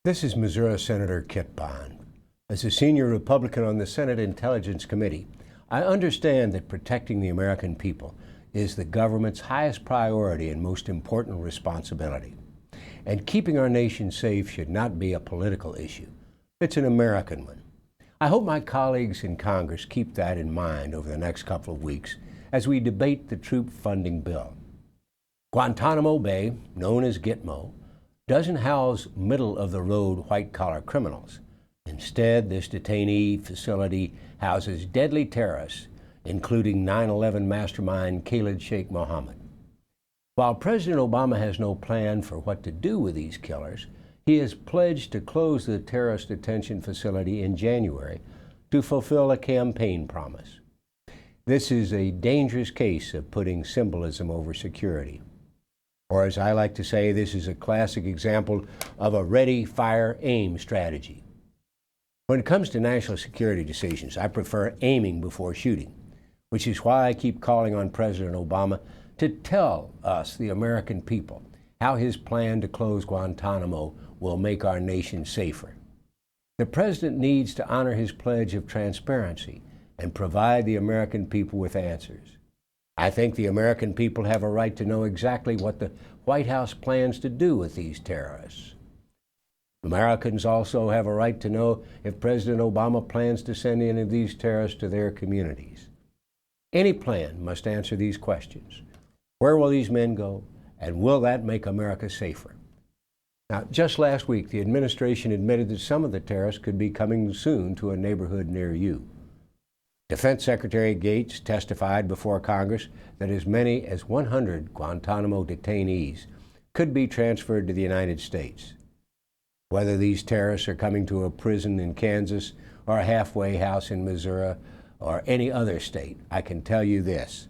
This is Missouri Senator Kit Bond. As a senior Republican on the Senate Intelligence Committee, I understand that protecting the American people is the government's highest priority and most important responsibility. And keeping our nation safe should not be a political issue. It's an American one. I hope my colleagues in Congress keep that in mind over the next couple of weeks as we debate the troop funding bill. Guantanamo Bay, known as Gitmo, doesn't house middle-of-the-road white-collar criminals. Instead, this detainee facility houses deadly terrorists, including 9/11 mastermind Khalid Sheikh Mohammed. While President Obama has no plan for what to do with these killers, he has pledged to close the terrorist detention facility in January to fulfill a campaign promise. This is a dangerous case of putting symbolism over security. Or as I like to say, this is a classic example of a ready, fire, aim strategy. When it comes to national security decisions, I prefer aiming before shooting, which is why I keep calling on President Obama to tell us, the American people, how his plan to close Guantanamo will make our nation safer. The president needs to honor his pledge of transparency and provide the American people with answers. I think the American people have a right to know exactly what the White House plans to do with these terrorists. Americans also have a right to know if President Obama plans to send any of these terrorists to their communities. Any plan must answer these questions. Where will these men go, and will that make America safer? Now, just last week, the administration admitted that some of the terrorists could be coming soon to a neighborhood near you. Defense Secretary Gates testified before Congress that as many as 100 Guantanamo detainees could be transferred to the United States. Whether these terrorists are coming to a prison in Kansas or a halfway house in Missouri or any other state, I can tell you this: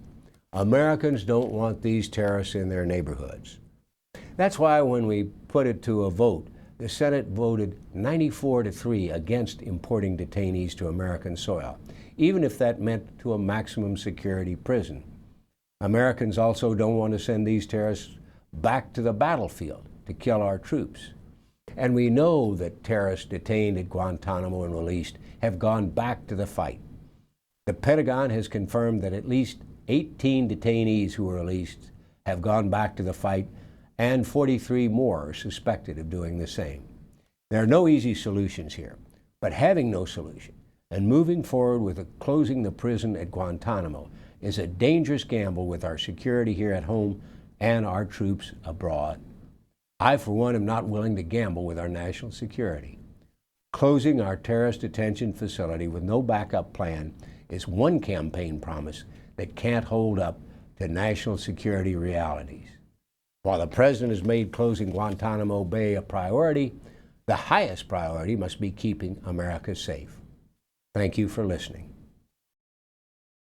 Americans don't want these terrorists in their neighborhoods. That's why when we put it to a vote, the Senate voted 94-3 against importing detainees to American soil, even if that meant to a maximum security prison. Americans also don't want to send these terrorists back to the battlefield to kill our troops. And we know that terrorists detained at Guantanamo and released have gone back to the fight. The Pentagon has confirmed that at least 18 detainees who were released have gone back to the fight, and 43 more are suspected of doing the same. There are no easy solutions here, but having no solution and moving forward with closing the prison at Guantanamo is a dangerous gamble with our security here at home and our troops abroad. I, for one, am not willing to gamble with our national security. Closing our terrorist detention facility with no backup plan is one campaign promise that can't hold up to national security realities. While the president has made closing Guantanamo Bay a priority, the highest priority must be keeping America safe. Thank you for listening.